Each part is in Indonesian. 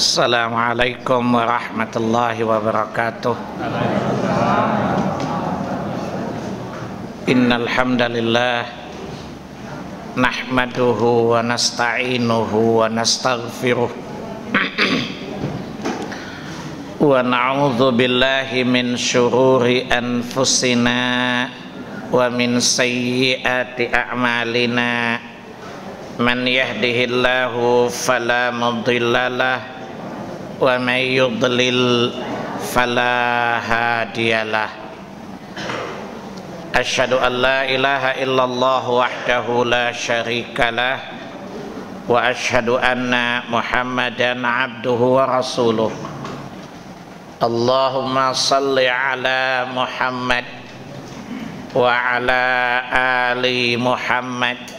Assalamualaikum warahmatullahi wabarakatuh. Innal hamdalillah nahmaduhu wa nasta'inuhu wa nastaghfiruh wa na'udzu billahi min syururi anfusina wa min sayyiati a'malina. Man yahdihillahu fala mudhillalah wa may yudlil fala hadiyalah. Asyhadu an la ilaha illallah wahdahu la syarikalah wa asyhadu anna Muhammadan abduhu wa rasuluh. Allahumma salli ala Muhammad wa ala ali Muhammad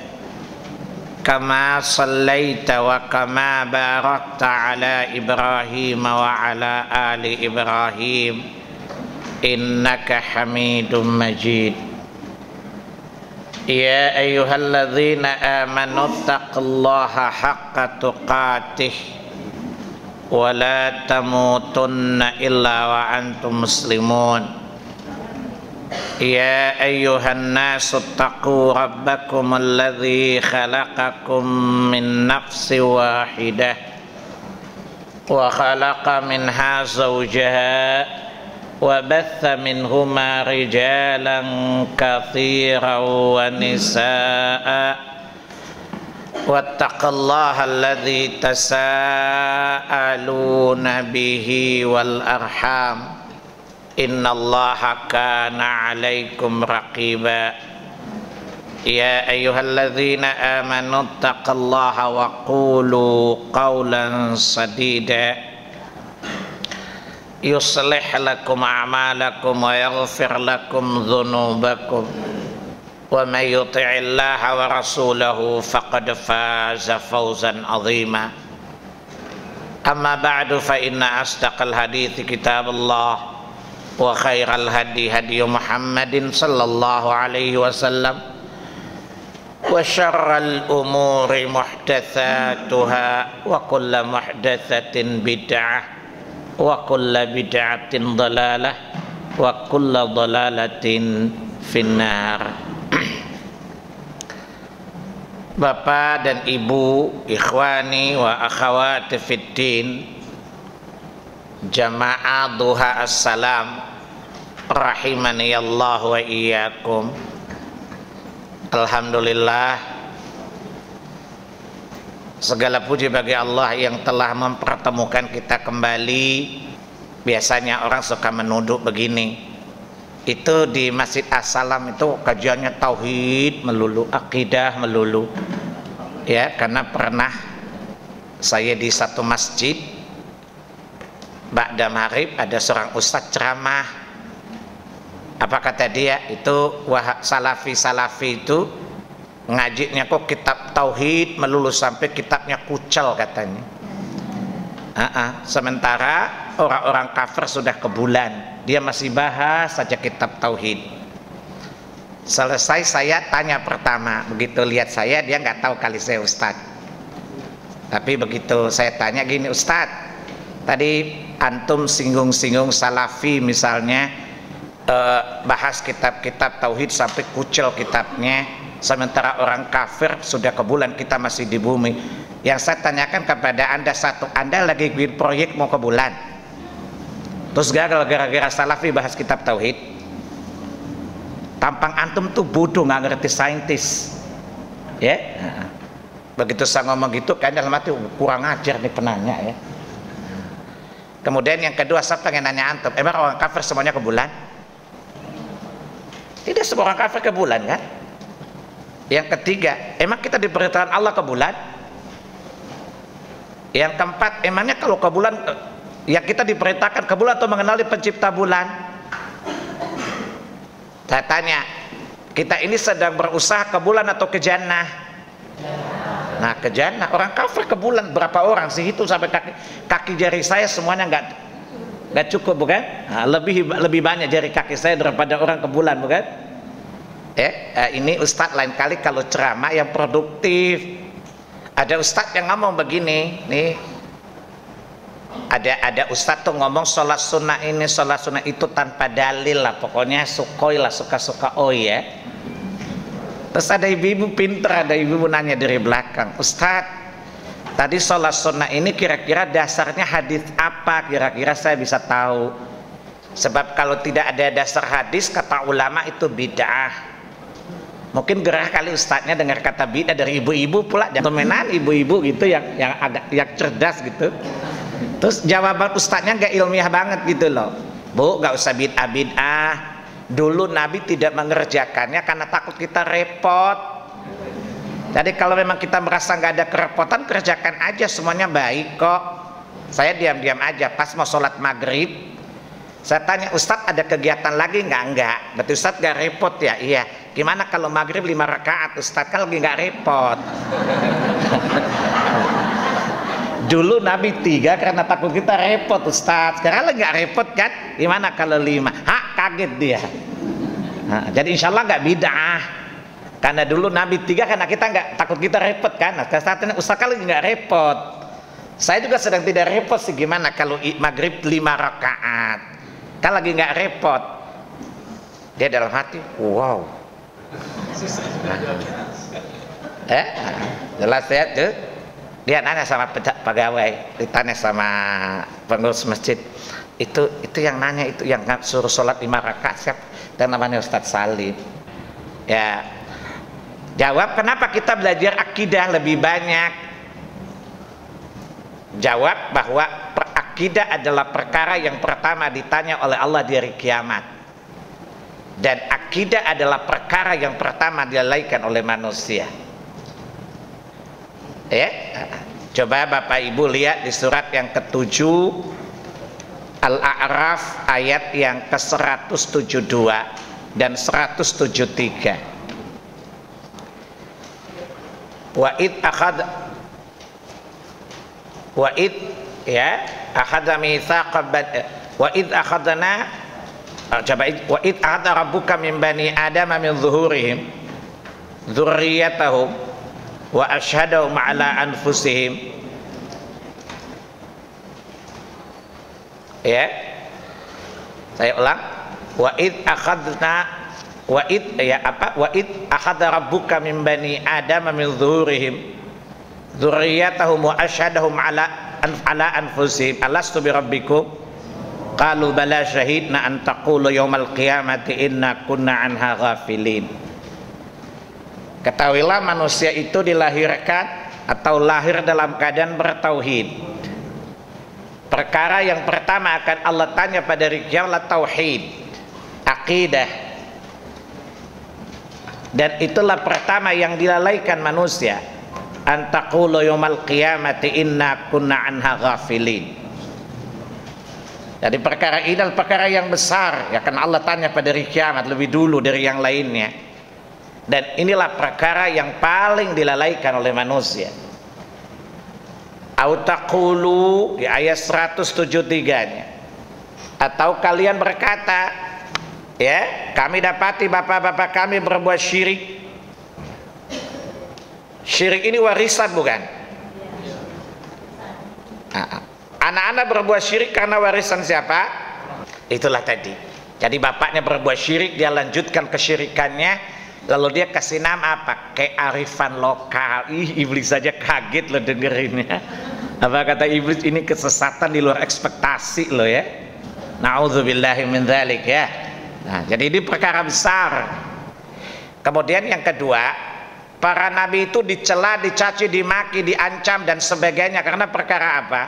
kama sallaita wa kama barakta ala Ibrahim wa ala ali Ibrahim innaka Hamidum Majid. Ya ayyuhalladzina amanu taqullaha haqqa tuqatih wa la tamutunna illa wa antum muslimun. Ya ayyuhan nasu taqu rabbakum alladzi khalaqakum min nafsin wahidah wa khalaqa minha zawjaha wa batha minhuma rijalan katsiran wa nisaa wattaqullaha alladzi tasaaluna bihi wal arham innallaha kana 'alaikum raqiba. Ya ayyuhalladzina amanu taqullaha wa qulu qawlan sadida yuslih lakum a'malakum wa yaghfir lakum dhunubakum wa may yuti'illaha wa rasulahu faqad faza fawzan 'azima. Amma ba'du fa inna asdaqal hadithi kitabullah wa khairal hadi hadi Muhammadin sallallahu alaihi wasallam wa syarral umuri muhdatsatuha wa kullu muhdatsatin bid'ah wa kullu bid'atin dhalalah wa kullu dhalalatin finnar. Bapak dan Ibu, ikhwani wa akhawati fiddin, jamaah duha assalam, rahimani Allah wa iyyakum. Alhamdulillah, segala puji bagi Allah yang telah mempertemukan kita kembali. Biasanya orang suka menuduh begini, itu di Masjid As-Salam itu kajiannya tauhid melulu, akidah melulu, ya. Karena pernah saya di satu masjid ba'da maghrib ada seorang ustadz ceramah. Apa kata dia? Itu salafi itu ngajinya kok kitab tauhid melulu sampai kitabnya kucel katanya. Sementara orang-orang kafir sudah ke bulan, dia masih bahas saja kitab tauhid. Selesai saya tanya pertama, begitu lihat saya dia nggak tahu kali saya ustadz. Tapi begitu saya tanya gini, ustadz, tadi antum singgung-singgung salafi misalnya, bahas kitab-kitab tauhid sampai kucel kitabnya, sementara orang kafir sudah ke bulan, kita masih di bumi. Yang saya tanyakan kepada anda satu, anda lagi bikin proyek mau ke bulan, terus gara-gara salafi bahas kitab tauhid. Tampang antum tuh bodoh, nggak ngerti saintis, ya. Begitu saya ngomong gitu kayaknya dalam hati kurang ajar nih penanya, ya. Kemudian yang kedua, saya pengen nanya antum, emang orang kafir semuanya ke bulan? Tidak semua orang kafir ke bulan, kan? Yang ketiga, emang kita diperintahkan Allah ke bulan? Yang keempat, emangnya kalau ke bulan, yang kita diperintahkan ke bulan atau mengenali pencipta bulan? Saya tanya, kita ini sedang berusaha ke bulan atau ke jannah? Nah, ke jannah. Orang kafir ke bulan berapa orang sih? Itu sampai kaki jari saya semuanya nggak cukup, bukan? Nah, lebih banyak jari kaki saya daripada orang ke bulan, bukan? Ini ustadz lain kali kalau ceramah yang produktif. Ada ustadz yang ngomong begini nih, ada ustadz tuh ngomong sholat sunnah ini sholat sunnah itu tanpa dalil lah, pokoknya sukoi lah, suka-suka ya. Terus ada ibu-ibu pinter, ada ibu-ibu nanya dari belakang, Ustadz tadi sholat sunnah ini kira-kira dasarnya hadis apa, kira-kira saya bisa tahu, sebab kalau tidak ada dasar hadis kata ulama itu bid'ah. Mungkin gerah kali ustadznya dengar kata bid'ah dari ibu-ibu pula, temenan ibu-ibu gitu yang agak yang cerdas gitu. Terus jawaban ustadznya gak ilmiah banget gitu loh. Bu, gak usah bid'ah. Dulu Nabi tidak mengerjakannya karena takut kita repot. Jadi kalau memang kita merasa gak ada kerepotan, kerjakan aja, semuanya baik kok. Saya diam-diam aja pas mau sholat maghrib, saya tanya, Ustadz ada kegiatan lagi nggak? Enggak. Berarti Ustadz gak repot ya? Iya. Gimana kalau maghrib 5 rakaat? Ustadz kan lagi nggak repot. Dulu Nabi 3 karena takut kita repot Ustadz. Sekarang lagi nggak repot kan? Gimana kalau 5? Hah, kaget dia. Nah, jadi insya Allah nggak bid'ah. Karena dulu Nabi 3 karena kita nggak takut kita repot kan? Nah, saat ini Ustadz kan lagi nggak repot. Saya juga sedang tidak repot sih, gimana kalau maghrib 5 rakaat? Kan lagi nggak repot. Dia dalam hati, wow. Jelas ya tuh. Dia nanya sama pegawai, ditanya sama pengurus masjid. Itu yang nanya, itu yang suruh sholat 5 rakaat siapa? Dan namanya Ustadz Salim. Ya, jawab kenapa kita belajar akidah lebih banyak? Jawab bahwa akidah adalah perkara yang pertama ditanya oleh Allah di hari kiamat, dan akidah adalah perkara yang pertama dilalaikan oleh manusia. Ya, coba Bapak Ibu lihat di surat yang ke-7 Al-A'raf ayat yang ke-172 dan 173. Ya, akhadha mitsaqan wa id akhadna coba wa id akhadha rabbuka min bani adama min zuhurihim dzurriyyatahum wa asyhadahum ala anfusihim. Ya, saya ulang, wa id akhadna wa id ya apa wa id akhadha rabbuka min bani adama min zuhurihim dzurriyyatahum wa asyhadahum ala anfusihim alastu birabbikum qalu bala syahidna an taqulu yaumal qiyamati inna kunna anha ghafilin. Ketahuilah manusia itu dilahirkan atau lahir dalam keadaan bertauhid. Perkara yang pertama akan Allah tanya pada hari kiamat tauhid, akidah. Dan itulah pertama yang dilalaikan manusia. Antaqulu yaumal qiyamati inna kunna anha ghafilin. Jadi perkara ini adalah perkara yang besar, ya kan Allah tanya pada hari kiamat lebih dulu dari yang lainnya. Dan inilah perkara yang paling dilalaikan oleh manusia. Au taqulu di ayat 173-nya. Atau kalian berkata, ya, kami dapati bapak-bapak kami berbuat syirik. Syirik ini warisan bukan? Anak-anak berbuat syirik karena warisan siapa? Itulah tadi. Jadi bapaknya berbuat syirik, dia lanjutkan kesyirikannya, lalu dia kasih nama apa? Kearifan lokal. Ih, iblis saja kaget loh dengerinnya. Apa kata iblis, ini kesesatan di luar ekspektasi loh ya. Na'udzubillahi min dzalik ya. Nah, jadi ini perkara besar. Kemudian yang kedua, para nabi itu dicela, dicaci, dimaki, diancam dan sebagainya karena perkara apa?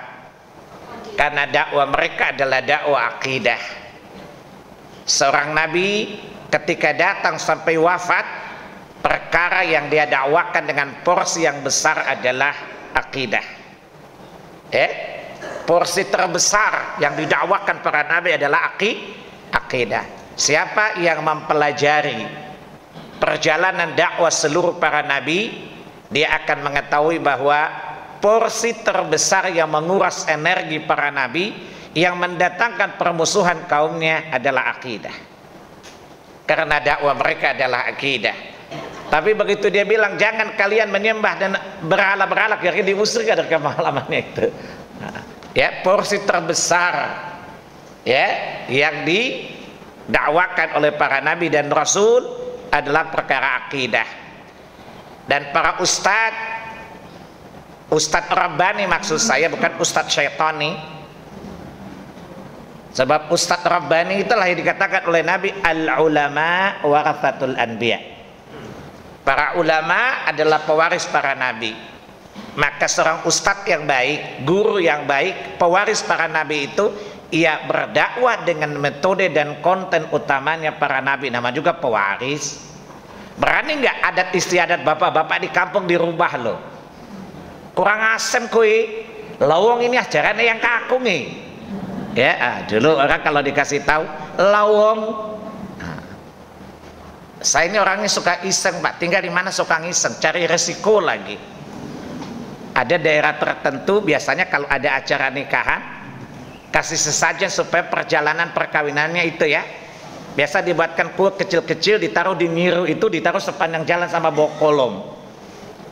Karena dakwah mereka adalah dakwah akidah. Seorang nabi ketika datang sampai wafat, perkara yang dia dakwakan dengan porsi yang besar adalah akidah. Porsi terbesar yang didakwakan para nabi adalah akidah. Siapa yang mempelajari perjalanan dakwah seluruh para nabi, dia akan mengetahui bahwa porsi terbesar yang menguras energi para nabi, yang mendatangkan permusuhan kaumnya adalah akidah. Karena dakwah mereka adalah akidah. Tapi begitu dia bilang jangan kalian menyembah dan berhala-berhala, akhirnya diusir dari kemalamannya itu. Ya, porsi terbesar ya yang didakwakan oleh para nabi dan rasul adalah perkara akidah. Dan para ustadz Rabbani, maksud saya bukan ustadz syaitani, sebab ustadz Rabbani itulah yang dikatakan oleh Nabi, al ulama warathatul anbiya. Para ulama adalah pewaris para nabi. Maka seorang ustadz yang baik, guru yang baik, pewaris para nabi itu, ia berdakwah dengan metode dan konten utamanya para nabi. Nama juga pewaris. Berani nggak adat istiadat bapak-bapak di kampung dirubah loh? Kurang asem kui. Lawong ini ajarannya yang kaku nih. Ya, dulu orang kalau dikasih tahu lawong. Saya ini orangnya suka iseng Pak. Tinggal di mana suka iseng, cari resiko lagi. Ada daerah tertentu biasanya kalau ada acara nikahan kasih sesajen supaya perjalanan perkawinannya itu ya, biasa dibuatkan kue kecil-kecil, ditaruh di niru, itu ditaruh sepanjang jalan sama bawa kolom.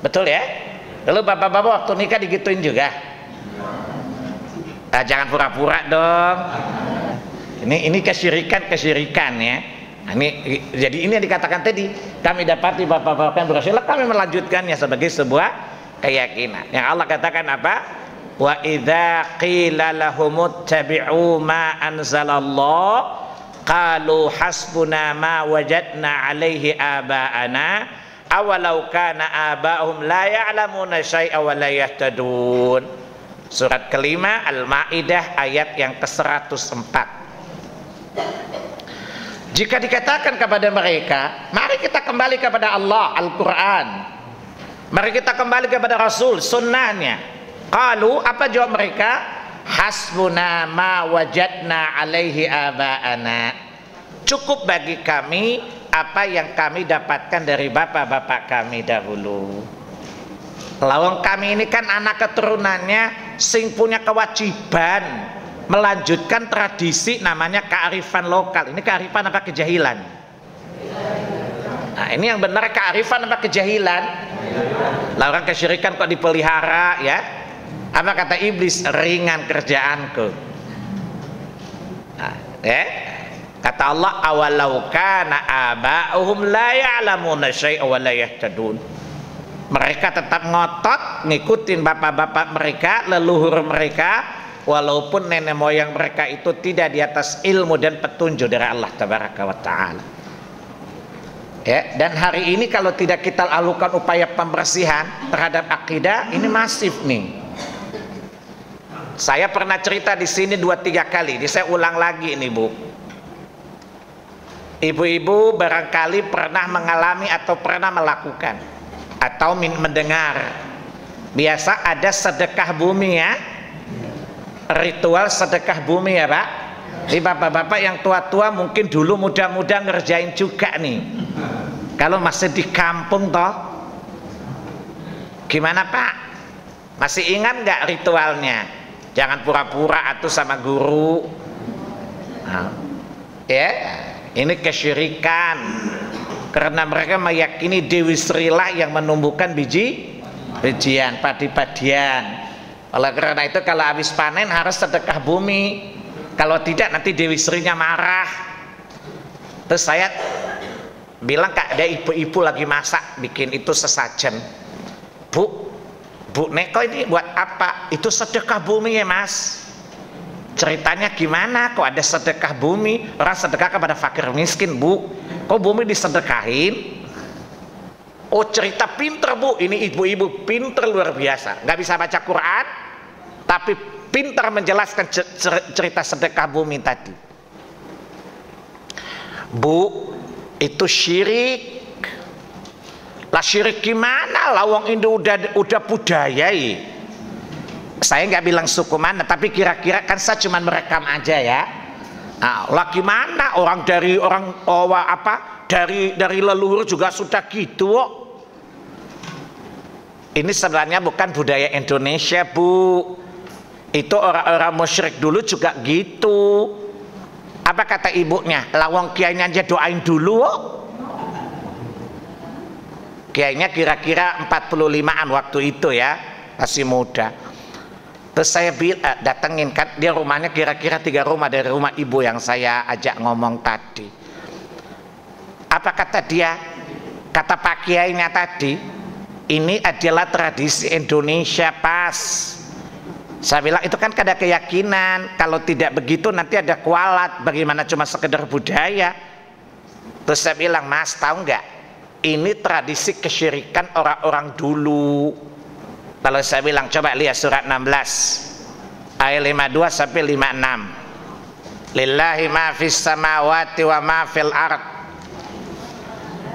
Betul ya? Lalu bapak-bapak waktu nikah digituin juga. Nah, jangan pura-pura dong. Ini kesyirikan ya. Jadi ini yang dikatakan tadi, kami dapati bapak-bapak yang berhasil, kami melanjutkannya sebagai sebuah keyakinan. Yang Allah katakan apa? Wa idza qila lahumuttabi'u ma anzalallah qalu hasbuna ma wajadna alaihi aba'ana awalau kana aba'hum la ya'lamuna syai'a wa la yahtadun. Surat kelima Al-Maidah ayat yang ke-104. Jika dikatakan kepada mereka, mari kita kembali kepada Allah, Al-Quran, mari kita kembali kepada Rasul, sunnahnya. Qalu, apa jawab mereka? Hasbuna ma wajadna alaihi aba'ana. Cukup bagi kami apa yang kami dapatkan dari bapak-bapak kami dahulu. Lawang kami ini kan anak keturunannya sing punya kewajiban melanjutkan tradisi namanya kearifan lokal. Ini kearifan apa kejahilan? Nah, ini yang benar kearifan apa kejahilan? Lah orang kesyirikan kok dipelihara ya? Apa kata iblis? Ringan kerjaanku. Nah, kata Allah, awalau kana aba'uhum la ya'lamuna syai'a wa la yahtadun. Mereka tetap ngotot ngikutin bapak-bapak mereka, leluhur mereka, walaupun nenek moyang mereka itu tidak di atas ilmu dan petunjuk dari Allah Tabaraka wa Ta'ala. Ya, dan hari ini kalau tidak kita lakukan upaya pembersihan terhadap akidah, ini masif nih. Saya pernah cerita di sini 2-3 kali, jadi saya ulang lagi ini Bu. Ibu-ibu barangkali pernah mengalami atau pernah melakukan atau mendengar, biasa ada sedekah bumi ya, ritual sedekah bumi ya Pak. Ini bapak-bapak yang tua-tua mungkin dulu muda-muda ngerjain juga nih. Kalau masih di kampung toh, gimana Pak? Masih ingat nggak ritualnya? Jangan pura-pura atuh sama guru. Nah, ya, ini kesyirikan. Karena mereka meyakini Dewi Sri lah yang menumbuhkan bijian, padi-padian. Oleh karena itu kalau habis panen harus sedekah bumi. Kalau tidak nanti Dewi Sri-nya marah. Terus saya bilang Kak, ada ibu-ibu lagi masak, bikin itu sesajen. Bu Neko ini buat apa? Itu sedekah bumi ya Mas. Ceritanya gimana? Kok ada sedekah bumi? Orang sedekah kepada fakir miskin Bu. Kok bumi disedekahin? Oh cerita pinter Bu. Ini ibu-ibu pinter luar biasa. Nggak bisa baca Quran, tapi pintar menjelaskan cerita sedekah bumi tadi. Bu, itu syirik. Lah syirik gimana? Lawang ini udah budaya ya. Saya nggak bilang suku mana, tapi kira-kira kan saya cuma merekam aja ya. Nah, lah gimana? Orang dari dari leluhur juga sudah gitu. Ini sebenarnya bukan budaya Indonesia Bu. Itu orang-orang musyrik dulu juga gitu. Apa kata ibunya? Lawang kiainya aja doain dulu. Kiainya kira-kira 45-an waktu itu ya, masih muda. Terus saya datengin, kan dia rumahnya kira-kira 3 rumah dari rumah ibu yang saya ajak ngomong tadi. Apa kata dia? Kata Pak Kiainya tadi, ini adalah tradisi Indonesia pas. Saya bilang itu kan ada keyakinan, kalau tidak begitu nanti ada kualat, bagaimana cuma sekedar budaya. Terus saya bilang, Mas tahu nggak, ini tradisi kesyirikan orang-orang dulu. Kalau saya bilang, coba lihat surat 16 ayat 52 sampai 56. Lillahi ma fis samawati wa ma fil ard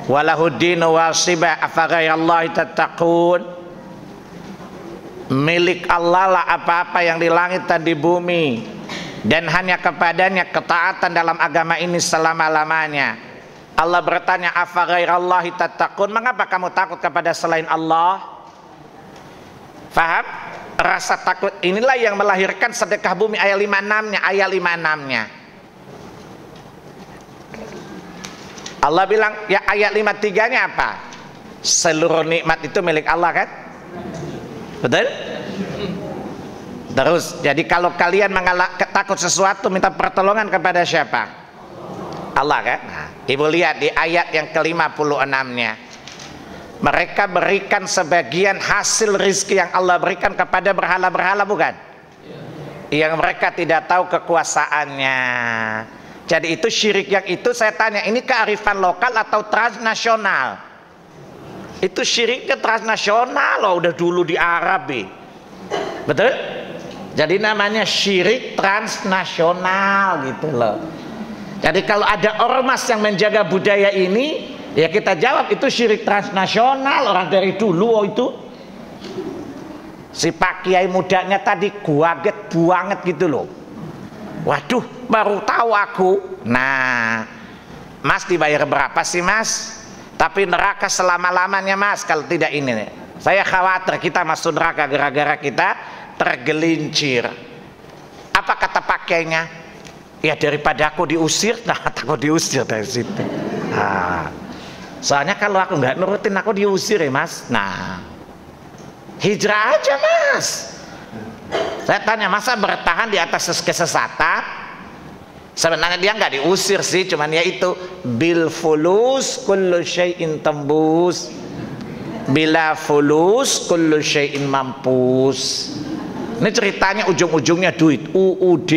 walahuddinu wasibah afaghairallahi tattaqun. Milik Allah lah apa-apa yang di langit dan di bumi, dan hanya kepadanya ketaatan dalam agama ini selama-lamanya. Allah bertanya, afaghairallahi tattaqun, mengapa kamu takut kepada selain Allah? Faham? Rasa takut inilah yang melahirkan sedekah bumi ayat 56-nya, ayat 56-nya. Allah bilang, ya ayat 53-nya apa? Seluruh nikmat itu milik Allah, kan? Betul? Terus, jadi kalau kalian takut sesuatu, minta pertolongan kepada siapa? Allah, kan? Nah, ibu lihat di ayat yang ke-56-nya. Mereka berikan sebagian hasil rizki yang Allah berikan kepada berhala-berhala, bukan? Yang mereka tidak tahu kekuasaannya. Jadi itu syirik yang itu saya tanya, ini kearifan lokal atau transnasional? Itu syiriknya transnasional loh, udah dulu di Arab. Betul? Jadi namanya syirik transnasional gitu loh. Jadi kalau ada ormas yang menjaga budaya ini, ya kita jawab itu syirik transnasional, orang dari dulu itu. Si Pak Kiai mudanya tadi kaget banget gitu loh. Waduh, baru tahu aku. Nah, Mas dibayar berapa sih Mas? Tapi neraka selama-lamanya Mas kalau tidak ini. Saya khawatir kita masuk neraka gara-gara kita tergelincir. Apa kata Pak Kiainya? Ya daripada aku diusir, nah aku diusir dari situ. Nah, soalnya kalau aku nggak nurutin aku diusir ya Mas. Nah, hijrah aja Mas. Saya tanya, masa bertahan di atas kesesatan? Sebenarnya dia nggak diusir sih, cuman ya itu bil fulus kullu syai'in tembus, bila fulus kullu syai'in mampus. Ini ceritanya ujung-ujungnya duit, UUD.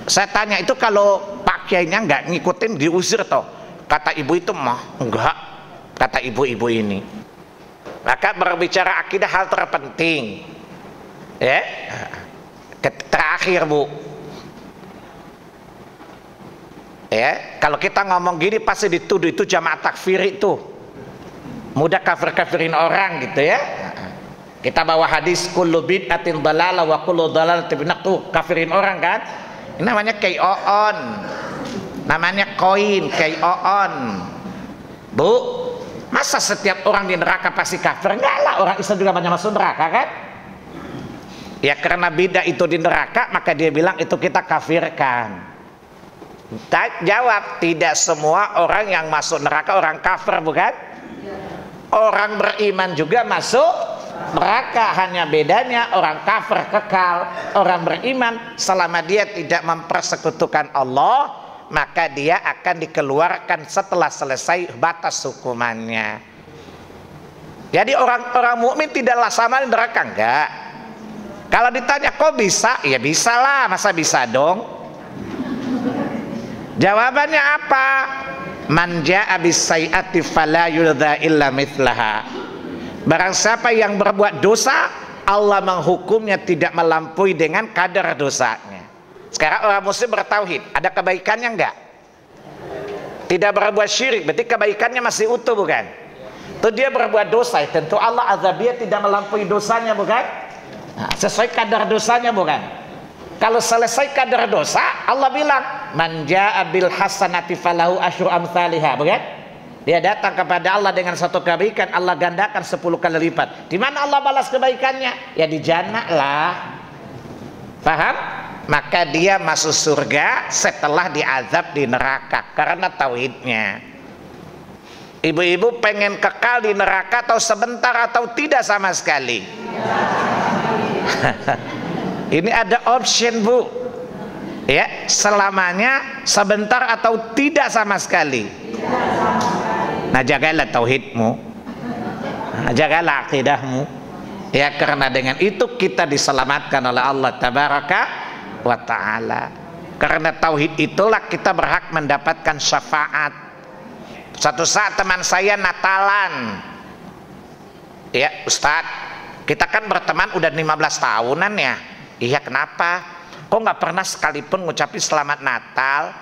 Saya tanya itu kalau Pak Kiainya nggak ngikutin diusir toh? Kata ibu itu mah enggak, kata ibu-ibu ini. Maka berbicara akidah hal terpenting. Ya, terakhir Bu. Ya, kalau kita ngomong gini pasti dituduh itu jamaah takfir itu, mudah kafir-kafirin orang gitu ya. Kita bawa hadis kullu bid'atin dhalalah wa kullu dhalalatin finnar, tuh kafirin orang kan. Ini namanya KOON, namanya koin KOON. Bu, masa setiap orang di neraka pasti kafir? Enggak lah, orang Islam juga banyak masuk neraka kan. Ya karena bid'ah itu di neraka, maka dia bilang itu kita kafirkan. Jawab, tidak semua orang yang masuk neraka orang kafir, bukan? Orang beriman juga masuk neraka, hanya bedanya orang kafir kekal, orang beriman selama dia tidak mempersekutukan Allah, maka dia akan dikeluarkan setelah selesai batas hukumannya. Jadi orang-orang mukmin tidaklah sama di neraka, enggak. Kalau ditanya kok bisa? Ya bisa lah, masa bisa dong? Jawabannya apa? Man jaa bis-sayyi'ati fala yudza illa mithlaha. Barang siapa yang berbuat dosa, Allah menghukumnya tidak melampaui dengan kadar dosanya. Sekarang orang muslim bertauhid, ada kebaikannya enggak? Tidak berbuat syirik, berarti kebaikannya masih utuh, bukan? Itu dia berbuat dosa, tentu Allah azab dia tidak melampaui dosanya, bukan? Nah, sesuai kadar dosanya, bukan? Kalau selesai kadar dosa, Allah bilang man jaa bil hasanati falahu asyru amsalihha, bukan? Dia datang kepada Allah dengan satu kebaikan, Allah gandakan 10 kali lipat. Di mana Allah balas kebaikannya? Ya di jannah lah. Paham? Maka dia masuk surga setelah diazab di neraka karena tauhidnya. Ibu-ibu pengen kekal di neraka atau sebentar atau tidak sama sekali? Ini ada option, Bu. Ya, selamanya, sebentar atau tidak sama sekali. Nah, jagalah tauhidmu. Nah, jagalah akidahmu. Ya, karena dengan itu kita diselamatkan oleh Allah Tabaraka wa Ta'ala. Karena tauhid itulah kita berhak mendapatkan syafaat. Satu saat teman saya Natalan, ya Ustadz, kita kan berteman udah 15 tahunan ya. Iya, kenapa? Kok nggak pernah sekalipun ngucapin selamat Natal?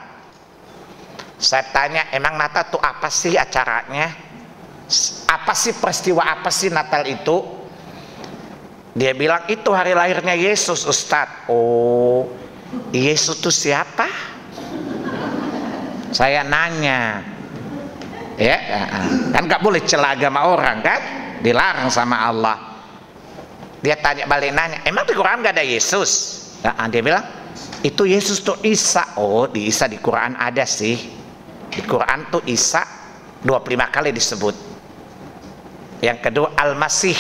Saya tanya, emang Natal tuh apa sih acaranya? Apa sih peristiwa apa sih Natal itu? Dia bilang itu hari lahirnya Yesus, Ustadz. Oh, Yesus tuh siapa? Saya nanya, ya kan nggak boleh celah agama orang kan, dilarang sama Allah. Dia tanya balik nanya, emang di Quran nggak ada Yesus? Dia bilang itu Yesus tuh Isa. Oh, di Isa di Quran ada sih. Di Quran tuh Isa 25 kali disebut. Yang kedua Al-Masih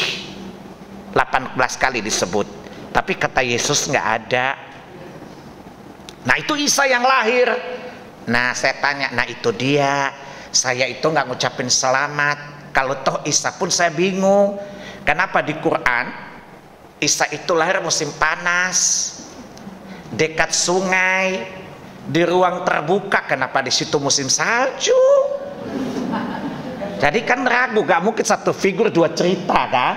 18 kali disebut. Tapi kata Yesus nggak ada. Nah, itu Isa yang lahir. Nah, saya tanya, nah itu dia. Saya itu nggak ngucapin selamat. Kalau toh Isa pun saya bingung. Kenapa di Quran Isa itu lahir musim panas, dekat sungai, di ruang terbuka. Kenapa di situ musim salju? Jadi kan ragu, gak mungkin satu figur dua cerita kan?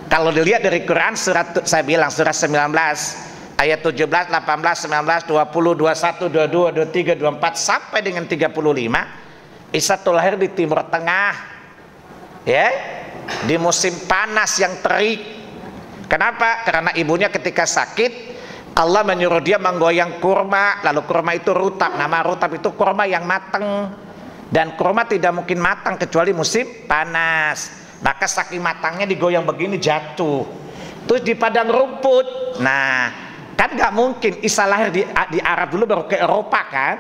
Kalau dilihat dari Quran surat, saya bilang surat 19 ayat 17, 18, 19, 20, 21, 22, 23, 24 sampai dengan 35, Isa itu lahir di Timur Tengah, ya, di musim panas yang terik. Kenapa? Karena ibunya ketika sakit, Allah menyuruh dia menggoyang kurma, lalu kurma itu rutab. Nama rutab itu kurma yang matang, dan kurma tidak mungkin matang kecuali musim panas. Maka saking matangnya digoyang begini jatuh, terus di padang rumput. Nah, kan nggak mungkin Isa lahir di Arab dulu baru ke Eropa kan?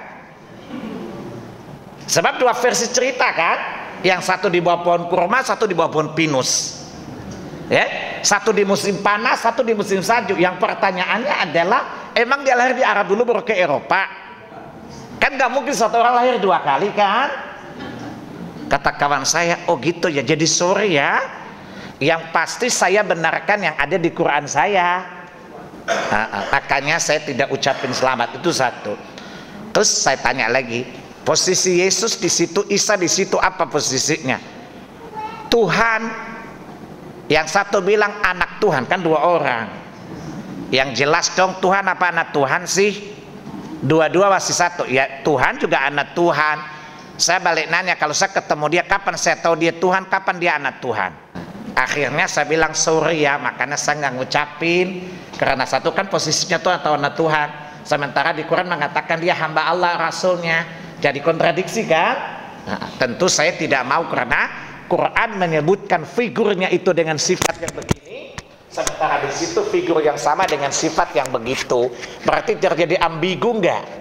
Sebab dua versi cerita kan, yang satu di bawah pohon kurma, satu di bawah pohon pinus. Ya, satu di musim panas, satu di musim salju. Yang pertanyaannya adalah, emang dia lahir di Arab dulu baru ke Eropa? Kan nggak mungkin satu orang lahir dua kali kan? Kata kawan saya, oh gitu ya, jadi sorry ya, yang pasti saya benarkan yang ada di Quran saya. Makanya saya tidak ucapin selamat, itu satu. Terus saya tanya lagi, posisi Yesus di situ, Isa di situ, apa posisinya? Tuhan, yang satu bilang anak Tuhan, kan dua orang. Yang jelas dong Tuhan apa anak Tuhan sih? Dua-dua masih satu. Ya Tuhan juga anak Tuhan. Saya balik nanya, kalau saya ketemu dia, kapan saya tahu dia Tuhan, kapan dia anak Tuhan? Akhirnya saya bilang sorry ya, makanya saya nggak ngucapin, karena satu kan posisinya Tuhan atau anak Tuhan, sementara di Quran mengatakan dia hamba Allah, Rasulnya. Jadi kontradiksi kan? Nah, tentu saya tidak mau, karena Quran menyebutkan figurnya itu dengan sifat yang begini, sementara di situ figur yang sama dengan sifat yang begitu. Berarti terjadi ambigu nggak?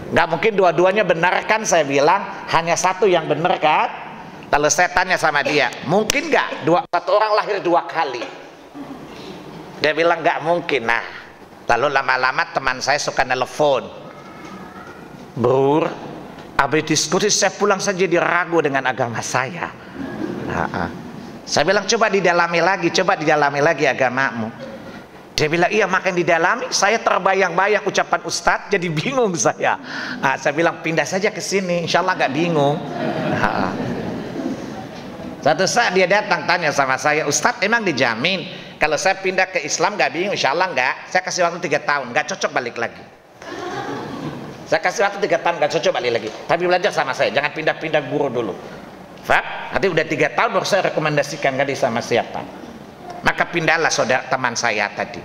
Nggak mungkin dua-duanya benar kan? Saya bilang hanya satu yang benar kan? Lalu saya tanya sama dia, mungkin nggak satu orang lahir dua kali? Dia bilang nggak mungkin. Nah, lalu lama-lama teman saya suka nelpon, Bro, habis diskusi saya pulang saja diragu dengan agama saya. Saya bilang coba didalami lagi agamamu. Dia bilang iya, makin didalami saya terbayang-bayang ucapan Ustadz, jadi bingung saya. Saya bilang pindah saja ke sini, insya Allah nggak bingung. Satu saat dia datang tanya sama saya, Ustadz emang dijamin kalau saya pindah ke Islam nggak bingung? Insya Allah nggak. Saya kasih waktu 3 tahun, nggak cocok balik lagi. Saya kasih waktu 3 tahun, nggak cocok balik lagi. Tapi belajar sama saya, jangan pindah-pindah guru dulu. Faham? Nanti udah 3 tahun baru saya rekomendasikan nggak di sama siapa. Maka pindahlah saudara teman saya tadi.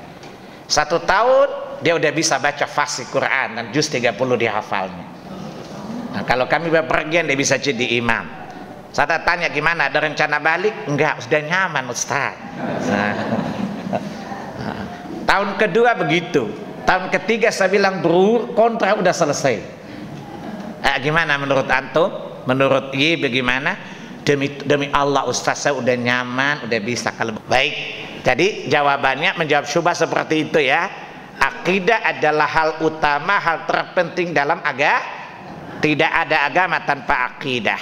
1 tahun dia udah bisa baca fasih Quran dan juz 30 dihafalnya. Nah, kalau kami bepergian dia bisa jadi imam. Saya tanya gimana, ada rencana balik? Enggak, sudah nyaman Ustaz. Tahun kedua begitu. Tahun ketiga saya bilang, bro, kontrak udah selesai. Gimana menurut antum? Menurut I bagaimana? Demi Allah Ustaz, saya udah nyaman, udah bisa. Kalau baik, jadi jawabannya menjawab syubhat seperti itu ya. Akidah adalah hal utama, hal terpenting dalam agama. Tidak ada agama tanpa akidah.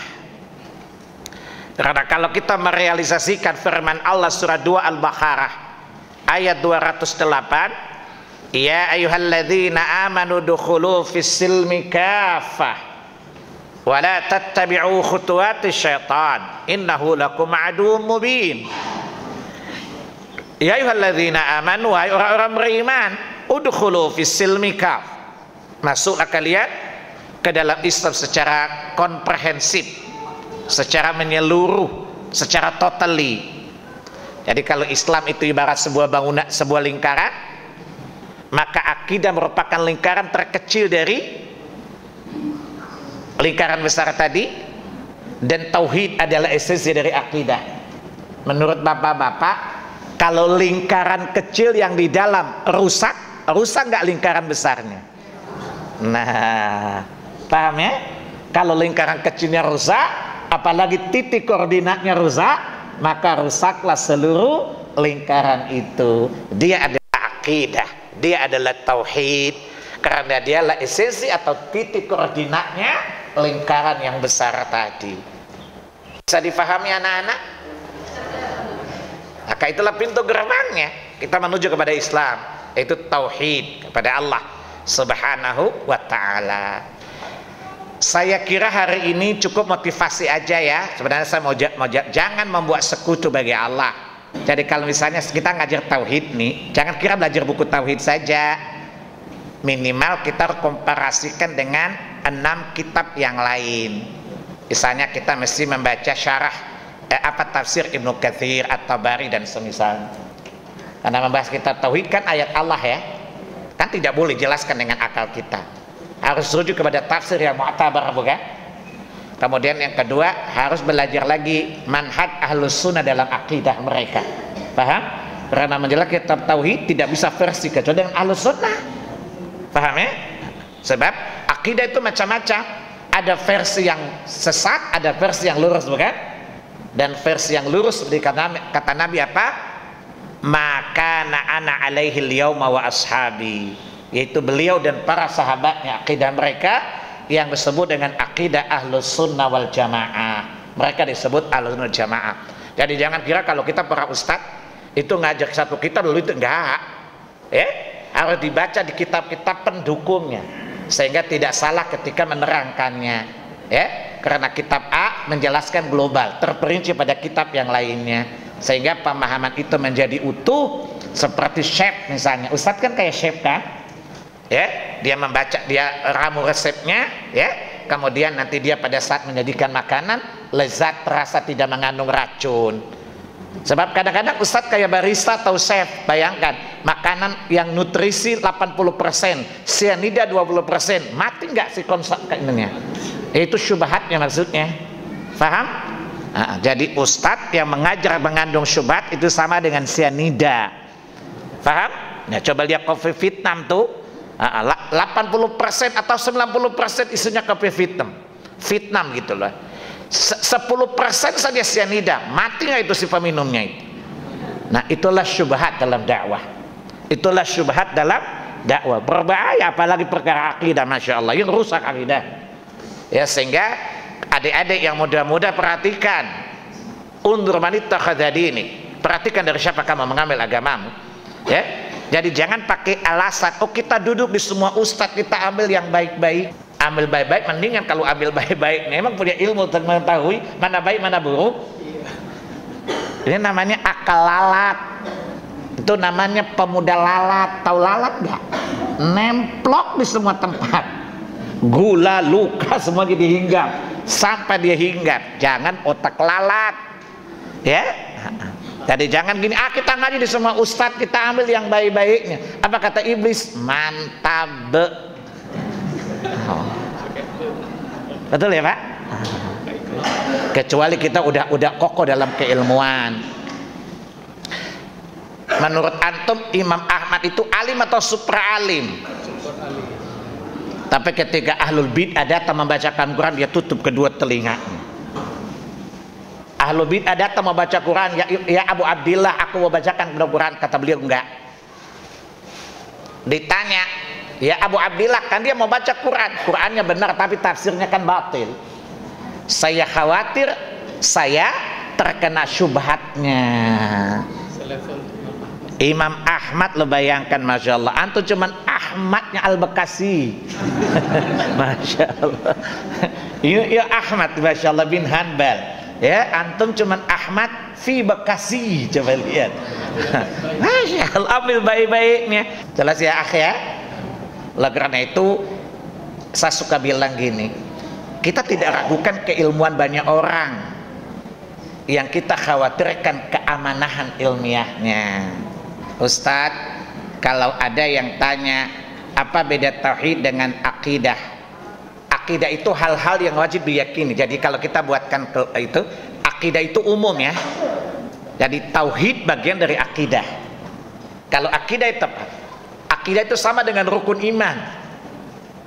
Karena kalau kita merealisasikan firman Allah surah 2 Al-Baqarah ayat 208, ya ayyuhalladzina amanu dukhulu fis-silmi kaffah wa la tattabi'u khutuwatis syaitan innahu lakum aduwwum mubin. Ya ayyuhalladzina amanu, wahai orang-orang beriman, udkhulu fis-silmi kaff, masuklah kalian ke dalam Islam secara komprehensif, secara menyeluruh, secara totally. Jadi kalau Islam itu ibarat sebuah bangunan, sebuah lingkaran, maka akidah merupakan lingkaran terkecil dari lingkaran besar tadi, dan tauhid adalah esensi dari akidah. Menurut bapak-bapak, kalau lingkaran kecil yang di dalam rusak nggak lingkaran besarnya? Nah, paham ya? Kalau lingkaran kecilnya rusak, apalagi titik koordinatnya rusak, maka rusaklah seluruh lingkaran itu. Dia adalah akidah, dia adalah tauhid, karena dialah esensi atau titik koordinatnya lingkaran yang besar tadi. Bisa difahami anak-anak? Maka itulah pintu gerbangnya kita menuju kepada Islam, yaitu tauhid kepada Allah Subhanahu wa ta'ala. Saya kira hari ini cukup motivasi aja ya. Sebenarnya saya mau jangan membuat sekutu bagi Allah. Jadi kalau misalnya kita ngajar tauhid nih, jangan kira belajar buku tauhid saja. Minimal kita komparasikan dengan 6 kitab yang lain. Misalnya kita mesti membaca syarah tafsir Ibnu Katsir, At-Tabari dan semisal. Karena membahas kitab tauhid kan ayat Allah ya. Kan tidak boleh jelaskan dengan akal kita, harus rujuk kepada tafsir yang mu'tabar, bukan? Kemudian yang kedua, harus belajar lagi manhaj ahlus sunnah dalam akidah mereka. Paham? Karena menjelaskan kitab tauhid tidak bisa versi kecuali dengan ahlus sunnah. Paham ya? Sebab akidah itu macam-macam. Ada versi yang sesat, ada versi yang lurus, bukan? Dan versi yang lurus seperti kata Nabi apa? Maka ana alaihil yauma wa ashabi, yaitu beliau dan para sahabatnya, akidah mereka yang disebut dengan akidah ahlus sunnah wal jamaah. Mereka disebut ahlus sunnah wal jamaah. Jadi jangan kira kalau kita para ustadz itu ngajak satu kitab lalu itu enggak ya, harus dibaca di kitab-kitab pendukungnya sehingga tidak salah ketika menerangkannya ya. Karena kitab A menjelaskan global, terperinci pada kitab yang lainnya, sehingga pemahaman itu menjadi utuh. Seperti chef misalnya, ustadz kan kayak chef kan ya, dia membaca, dia ramu resepnya ya, kemudian nanti dia pada saat menjadikan makanan lezat, terasa, tidak mengandung racun. Sebab kadang-kadang ustadz kayak barista atau chef, bayangkan makanan yang nutrisi 80%, cyanida 20%, mati nggak si konsumennya? Itu syubhatnya maksudnya. Paham? Nah, jadi ustadz yang mengajar mengandung syubhat itu sama dengan cyanida. Paham? Nah, coba lihat kopi Vietnam tuh, 80% atau 90% isinya kopi Vietnam gitu loh. 10% saja cyanida, mati nggak itu si peminumnya itu? Nah, itulah syubhat dalam dakwah. Itulah syubhat dalam dakwah. Berbahaya apalagi perkara akidah, masya Allah, yang rusak akidah. Ya, sehingga adik-adik yang muda-muda perhatikan, undur manita khadadini, perhatikan dari siapa kamu mengambil agamamu ya. Jadi jangan pakai alasan, oh kita duduk di semua ustadz, kita ambil yang baik-baik. Ambil baik-baik, mendingan kalau ambil baik-baik memang punya ilmu untuk mengetahui mana baik mana buruk. Ini namanya akal lalat, itu namanya pemuda lalat. Tahu lalat nggak? Nemplok di semua tempat, gula, luka, semuanya dihinggap sampai dia hinggap. Jangan otak lalat ya. Jadi jangan gini, kita ngaji di semua ustadz, kita ambil yang baik-baiknya. Apa kata iblis? Mantap. Oh. Betul ya Pak? Kecuali kita udah kokoh dalam keilmuan. Menurut antum Imam Ahmad itu alim atau supra alim? Tapi ketika ahlul bid'ah datang membacakan Quran, dia tutup kedua telinganya. Ahlul bid'ah datang membaca Quran, ya Abu Abdillah, aku mau bacakan Quran. Kata beliau, enggak. Ditanya, ya Abu Abdillah, kan dia mau baca Quran, Qurannya benar tapi tafsirnya kan batil. Saya khawatir saya terkena syubhatnya. Imam Ahmad, lo bayangkan, Masya Allah, antum cuman Ahmadnya Al-Bekasi. Masya Allah. Ya Ahmad, Masya Allah bin Hanbal, ya, antum cuman Ahmad fi Bekasi. Coba lihat. Masya Allah, ambil baik-baiknya. Jelas ya akh ya. Oleh karena itu saya suka bilang gini, kita tidak ragukan keilmuan banyak orang, yang kita khawatirkan keamanahan ilmiahnya. Ustadz, kalau ada yang tanya apa beda tauhid dengan akidah? Akidah itu hal-hal yang wajib diyakini. Jadi kalau kita buatkan itu, akidah itu umum ya. Jadi tauhid bagian dari akidah. Kalau akidah itu apa? Akidah itu sama dengan rukun iman.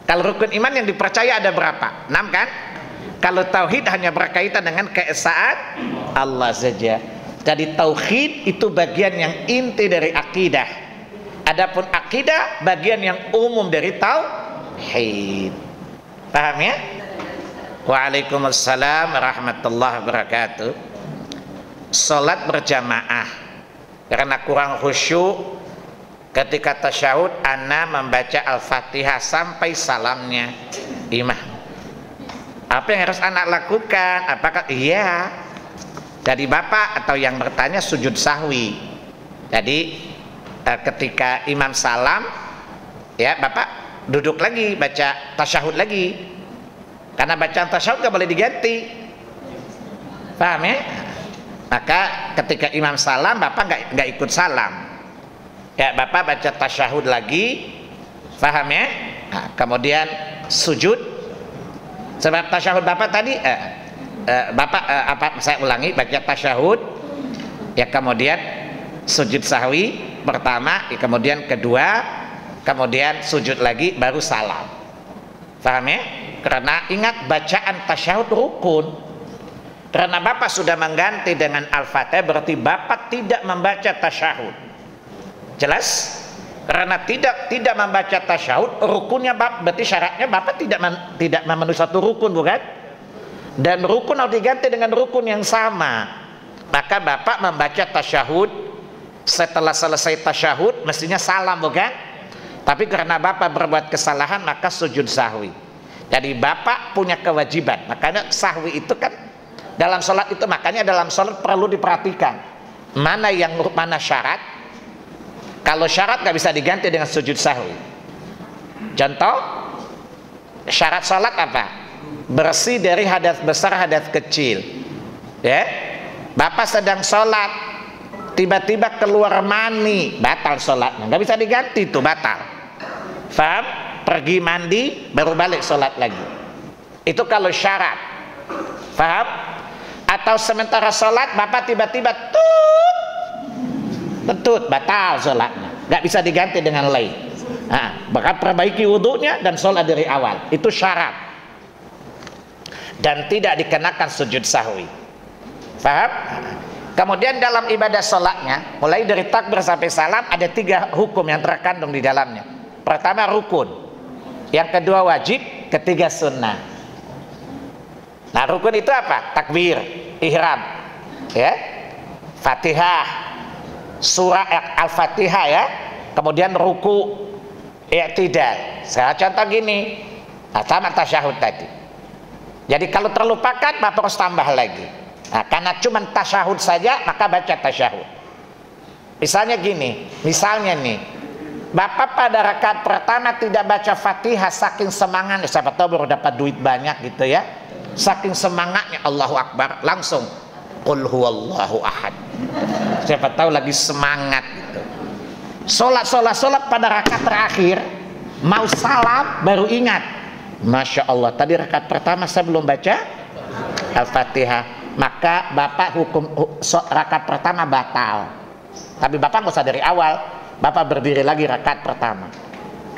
Kalau rukun iman yang dipercaya ada berapa? 6 kan? Kalau tauhid hanya berkaitan dengan keesaan Allah saja. Jadi tauhid itu bagian yang inti dari akidah. Adapun akidah bagian yang umum dari tauhid. Paham ya? Waalaikumsalam warahmatullahi wabarakatuh. Salat berjamaah karena kurang khusyuk, ketika tasyahud ana membaca Al-Fatihah sampai salamnya imam. Apa yang harus anak lakukan? Apakah iya? Jadi bapak atau yang bertanya sujud sahwi. Jadi ketika imam salam, ya bapak duduk lagi baca tasyahud lagi. Karena bacaan tasyahud gak boleh diganti. Paham ya? Maka ketika imam salam, bapak nggak ikut salam. Ya bapak baca tasyahud lagi. Paham ya? Nah, kemudian sujud. Sebab tasyahud bapak tadi saya ulangi, baca tasyahud, ya kemudian sujud sahwi pertama, ya kemudian kedua, kemudian sujud lagi, baru salam. Paham ya? Karena ingat, bacaan tasyahud rukun. Karena bapak sudah mengganti dengan Al-Fatihah, berarti bapak tidak membaca tasyahud. Jelas? Karena tidak membaca tasyahud, rukunnya berarti syaratnya bapak tidak memenuhi satu rukun, bukan? Dan rukun harus diganti dengan rukun yang sama. Maka bapak membaca tasyahud, setelah selesai tasyahud mestinya salam, bukan? Tapi karena bapak berbuat kesalahan, maka sujud sahwi. Jadi bapak punya kewajiban. Makanya sahwi itu kan dalam sholat itu, makanya dalam sholat perlu diperhatikan mana syarat. Kalau syarat gak bisa diganti dengan sujud sahwi. Contoh, syarat sholat apa? Bersih dari hadas besar, hadas kecil. Ya, bapak sedang sholat, tiba-tiba keluar mani, batal sholatnya, nggak bisa diganti, tuh batal. Faham? Pergi mandi, baru balik sholat lagi. Itu kalau syarat. Faham? Atau sementara sholat, bapak tiba-tiba tetut, batal sholatnya, nggak bisa diganti dengan lain. Nah, maka perbaiki wudhunya dan sholat dari awal. Itu syarat. Dan tidak dikenakan sujud sahwi. Paham? Kemudian dalam ibadah sholatnya, mulai dari takbir sampai salam, ada 3 hukum yang terkandung di dalamnya. Pertama rukun, yang kedua wajib, ketiga sunnah. Nah rukun itu apa? Takbir, ihram, ya, Fatihah, surah Al-Fatihah, ya, kemudian ruku, i'tidal. Saya contoh gini, sama tasyahud tadi. Jadi kalau terlupakan, bapak harus tambah lagi. Nah, karena cuma tasyahud saja, maka baca tasyahud. Misalnya gini, misalnya nih, bapak pada rakaat pertama tidak baca Fatihah, saking semangatnya, siapa tahu baru dapat duit banyak gitu ya, saking semangatnya Allahu Akbar, langsung Qul huwallahu ahad. Siapa tahu lagi semangat gitu. Sholat pada rakaat terakhir, mau salam baru ingat, Masya Allah, tadi rakaat pertama saya belum baca Al-Fatihah, maka bapak hukum rakaat pertama batal. Tapi bapak nggak usah dari awal, bapak berdiri lagi rakaat pertama,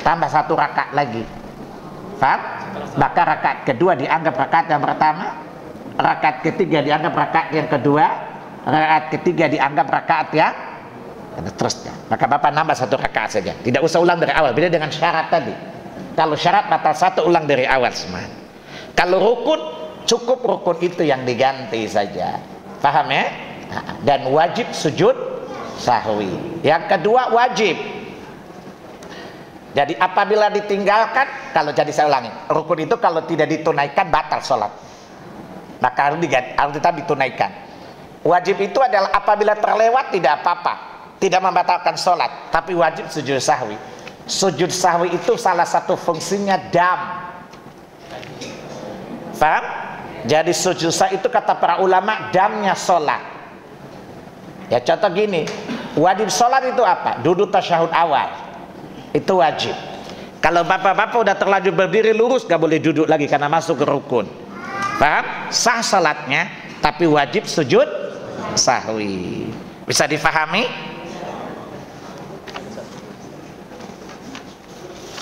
tambah 1 rakaat lagi, Faham? Maka rakaat kedua dianggap rakaat yang pertama, rakaat ketiga dianggap rakaat yang kedua, rakaat ketiga dianggap rakaat yang terusnya. Maka Bapak nambah 1 rakaat saja, tidak usah ulang dari awal. Beda dengan syarat tadi. Kalau syarat batal 1, ulang dari awal semua. Kalau rukun, cukup rukun itu yang diganti saja. Paham ya? Dan wajib sujud sahwi. Yang kedua wajib. Jadi apabila ditinggalkan, kalau jadi saya ulangi, rukun itu kalau tidak ditunaikan batal sholat. Maka harus tetap ditunaikan. Wajib itu adalah apabila terlewat tidak apa-apa, tidak membatalkan sholat, tapi wajib sujud sahwi. Sujud sahwi itu salah satu fungsinya dam. Paham? Jadi sujud sahwi itu kata para ulama damnya sholat. Ya contoh gini, wajib sholat itu apa? Duduk tasyahud awal. Itu wajib. Kalau bapak-bapak udah terlanjur berdiri lurus, gak boleh duduk lagi karena masuk ke rukun. Paham? Sah salatnya, tapi wajib sujud sahwi. Bisa difahami?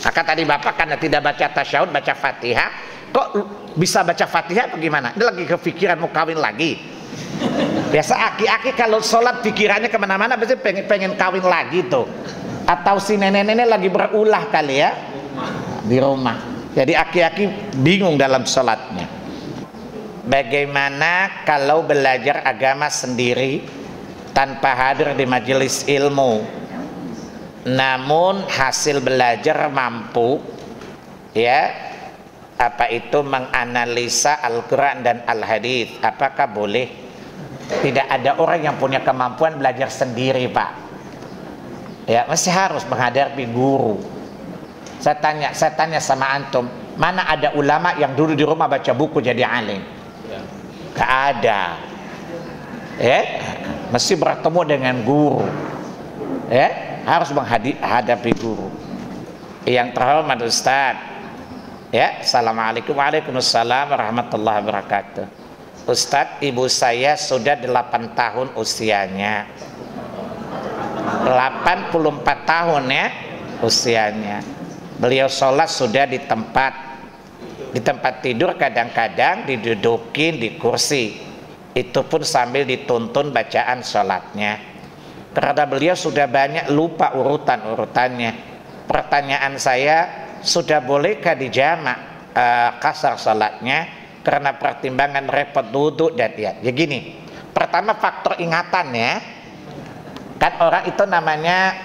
Maka tadi bapak karena tidak baca tasyahud, baca fatihah. Kok bisa baca fatihah apa gimana? Dia lagi kepikiran mau kawin lagi. Biasa aki-aki kalau sholat pikirannya kemana-mana, biasanya pengen kawin lagi tuh. Atau si nenek-nenek lagi berulah kali ya di rumah. Jadi aki-aki bingung dalam sholatnya. Bagaimana kalau belajar agama sendiri tanpa hadir di majelis ilmu, namun hasil belajar mampu ya apa itu menganalisa Al-Quran dan Al-Hadis? Apakah boleh? Tidak ada orang yang punya kemampuan belajar sendiri, Pak. Ya, masih harus menghadapi guru. Saya tanya sama antum, mana ada ulama yang dulu di rumah baca buku jadi alim? Gak ada. Ya, mesti bertemu dengan guru. Ya, harus menghadapi guru. Yang terhormat Ustaz. Ya, assalamualaikum waalaikumsalam warahmatullahi wabarakatuh. Ustaz, ibu saya sudah 8 tahun usianya. 84 tahun ya usianya. Beliau sholat sudah di tempat tidur, kadang-kadang didudukin di kursi, itu pun sambil dituntun bacaan sholatnya. Karena beliau sudah banyak lupa urutannya. Pertanyaan saya, sudah bolehkah dijamak kasar sholatnya karena pertimbangan repot duduk dan ya gini. Pertama faktor ingatan ya. Kan orang itu namanya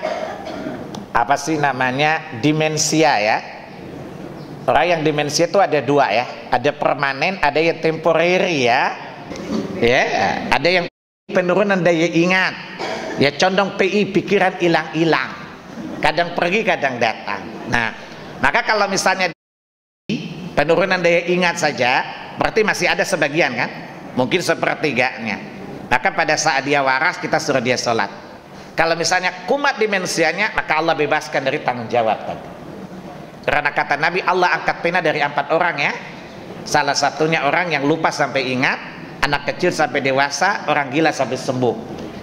apa sih namanya, demensia ya. Orang yang demensia itu ada 2 ya, ada permanen, ada yang temporary ya. Ya, ada yang penurunan daya ingat. Ya condong PI, pikiran hilang-hilang. Kadang pergi, kadang datang. Nah, maka kalau misalnya penurunan daya ingat saja, berarti masih ada sebagian kan? Mungkin sepertiganya. Maka pada saat dia waras kita suruh dia sholat. Kalau misalnya kumat dimensianya, maka Allah bebaskan dari tanggung jawab tadi. Karena kata Nabi, Allah angkat pena dari 4 orang ya. Salah satunya orang yang lupa sampai ingat, anak kecil sampai dewasa, orang gila sampai sembuh.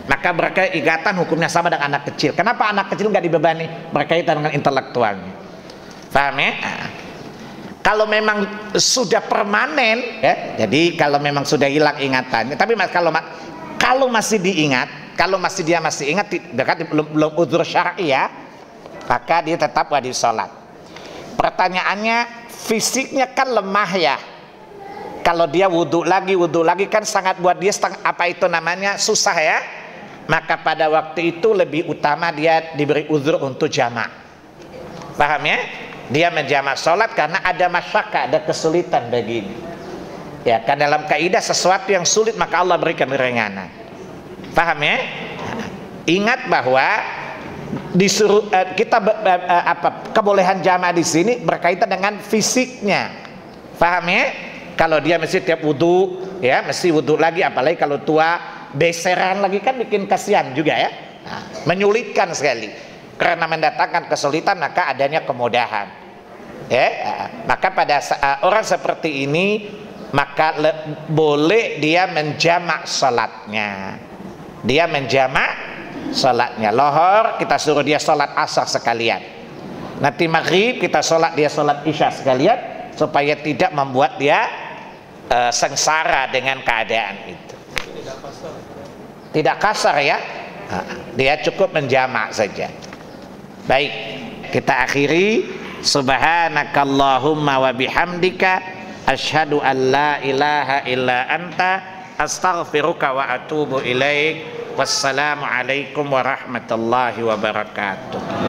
Maka berkaitan ikatan hukumnya sama dengan anak kecil. Kenapa anak kecil nggak dibebani? Berkaitan dengan intelektualnya. Paham ya? Kalau memang sudah permanen ya, jadi kalau memang sudah hilang ingatannya, tapi kalau masih diingat, kalau dia masih ingat, belum udzur syar'i ya, maka dia tetap wajib sholat. Pertanyaannya, fisiknya kan lemah ya. Kalau dia wudhu lagi kan sangat buat dia susah ya. Maka pada waktu itu lebih utama dia diberi udzur untuk jamak. Paham ya? Dia menjamak sholat karena ada masyakah, ada kesulitan baginya. Ya, kan dalam kaidah sesuatu yang sulit maka Allah berikan keringanan. Paham ya? Ingat bahwa disuruh kebolehan jamaah di sini berkaitan dengan fisiknya. Paham ya? Kalau dia mesti tiap wudu ya, mesti wudu lagi, apalagi kalau tua beseran lagi kan bikin kasihan juga ya. Nah, menyulitkan sekali. Karena mendatangkan kesulitan maka adanya kemudahan. Ya, maka pada orang seperti ini maka boleh dia menjamak salatnya. Dia menjamak sholatnya. Lohor kita suruh dia sholat asar sekalian. Nanti maghrib kita sholat dia sholat isya sekalian. supaya tidak membuat dia sengsara dengan keadaan itu. Tidak kasar ya, dia cukup menjamak saja. Baik, kita akhiri. Subhanakallahumma wa bihamdika asyhadu an la ilaha illa anta astaghfiruka wa atubu ilaik. Wassalamu alaikum warahmatullahi wabarakatuh.